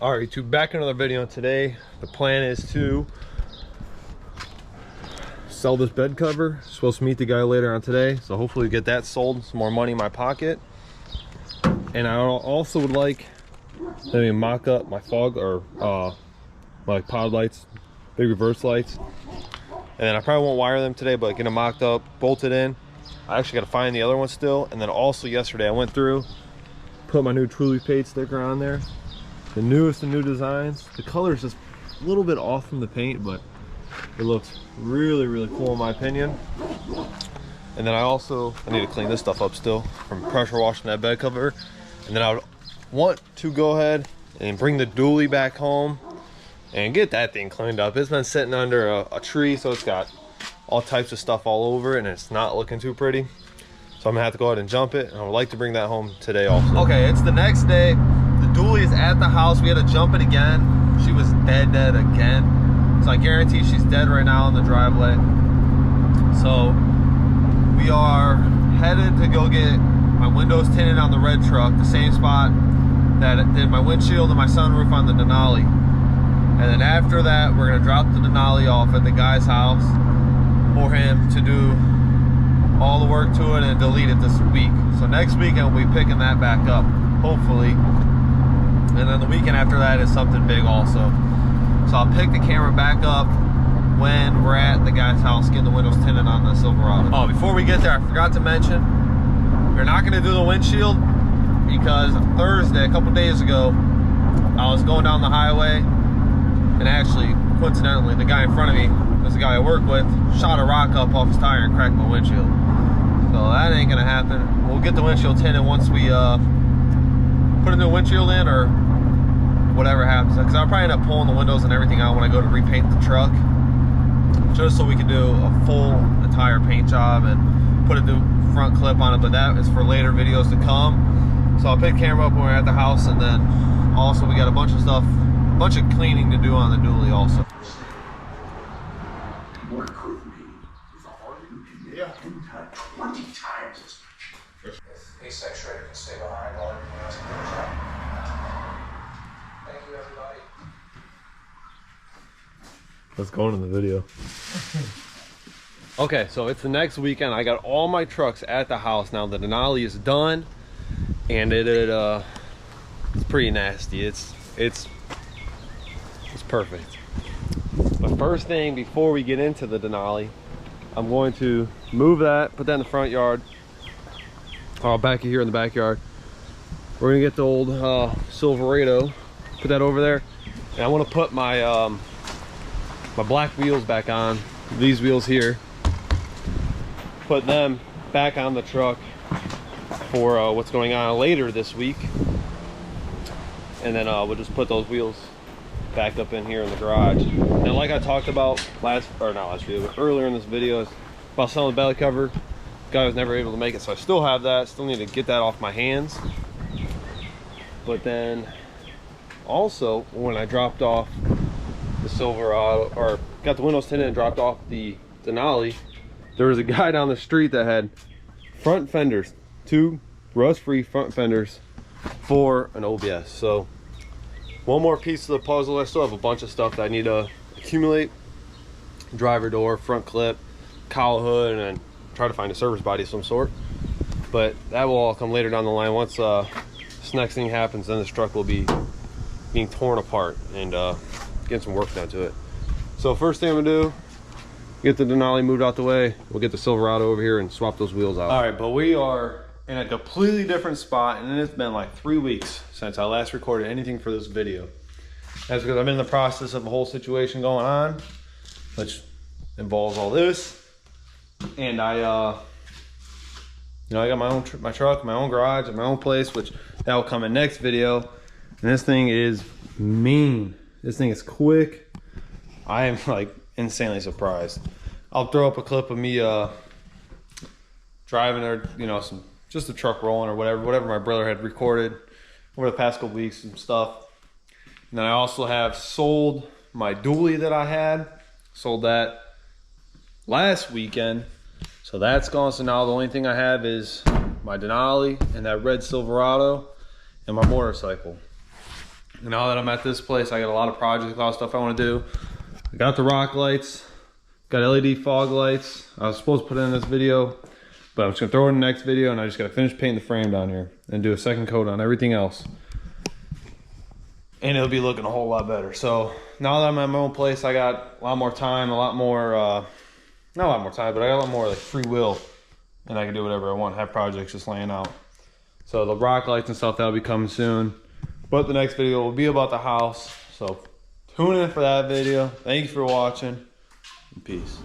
All right, back another video. Today the plan is to sell this bed cover. Supposed to meet the guy later on today, so hopefully get that sold, some more money in my pocket. And I also would like maybe mock up my fog or my pod lights, big reverse lights. And then I probably won't wire them today, but get them mocked up, bolted in. I actually got to find the other one still. And then also yesterday I went through, put my new L5P sticker on there. The newest of new designs. The color is just a little bit off from the paint, but it looks really, really cool in my opinion. And then I need to clean this stuff up still from pressure washing that bed cover. And then I would want to go ahead and bring the dually back home and get that thing cleaned up. It's been sitting under a tree, so it's got all types of stuff all over it, and it's not looking too pretty. So I'm gonna have to go ahead and jump it, and I would like to bring that home today also. Okay, it's the next day. The dually is at the house. We had to jump it again. She was dead again. So I guarantee she's dead right now in the driveway. So we are headed to go get my windows tinted on the red truck, the same spot that it did my windshield and my sunroof on the Denali. And then after that, we're gonna drop the Denali off at the guy's house for him to do all the work to it and delete it this week. So next weekend we'll be picking that back up, hopefully. And then the weekend after that is something big also. So I'll pick the camera back up when we're at the guy's house getting the windows tinted on the Silverado. Oh, before we get there, I forgot to mention, we're not gonna do the windshield because Thursday, a couple days ago, I was going down the highway and actually, coincidentally, the guy in front of me was the guy I work with, shot a rock up off his tire and cracked my windshield. So that ain't gonna happen. We'll get the windshield tinted once we put a new windshield in or whatever happens. Because I'll probably end up pulling the windows and everything out when I go to repaint the truck, just so we can do a full entire paint job and put a new front clip on it. But that is for later videos to come. So I'll pick the camera up when we're at the house, and then also we got a bunch of stuff, a bunch of cleaning to do on the dually also. Work with me is all you can get in touch 20 times as much. If A-sex ready can stay behind while everything else goes out. Thank you, everybody. Let's go into the video. Okay, so it's the next weekend. I got all my trucks at the house now. The Denali is done, and it's pretty nasty. It's perfect. But first thing, before we get into the Denali, I'm going to move that, put that in the front yard, or back here in the backyard. We're gonna get the old Silverado, put that over there, and I want to put my my black wheels back on, these wheels here, put them back on the truck for what's going on later this week, and then we'll just put those wheels back up in here in the garage. And like I talked about earlier in this video, about selling the belly cover. Guy was never able to make it, so I still have that. Still need to get that off my hands. But then also, when I dropped off the Silverado, or got the windows tinted and dropped off the Denali, there was a guy down the street that had front fenders, 2 rust-free front fenders for an OBS. So one more piece of the puzzle. I still have a bunch of stuff that I need to accumulate: driver door, front clip, cowl hood, and then try to find a service body of some sort. But that will all come later down the line. Once this next thing happens, then this truck will be being torn apart and getting some work done to it. So first thing I'm gonna do, get the Denali moved out the way. We'll get the Silverado over here and swap those wheels out. All right, but we are in a completely different spot, and it's been like 3 weeks since I last recorded anything for this video. That's because I'm in the process of a whole situation going on, which involves all this. And I got my truck, my own garage, and my own place, which that will come in next video. And this thing is mean. This thing is quick. I am like insanely surprised. I'll throw up a clip of me driving, or just the truck rolling or whatever my brother had recorded over the past couple weeks and stuff. And then I also have sold my dually that I had. Sold that last weekend, so that's gone. So now the only thing I have is my Denali and that red Silverado and my motorcycle. And now that I'm at this place, I got a lot of projects, a lot of stuff I want to do. I got the rock lights, got LED fog lights. I was supposed to put it in this video, but I'm just gonna throw it in the next video, and I just gotta finish painting the frame down here and do a second coat on everything else. And it'll be looking a whole lot better. So now that I'm at my own place, I got a lot more time, a lot more, not a lot more time, but I got a lot more like free will, and I can do whatever I want, have projects just laying out. So the rock lights and stuff, that'll be coming soon. But the next video will be about the house. So tune in for that video. Thank you for watching, and peace.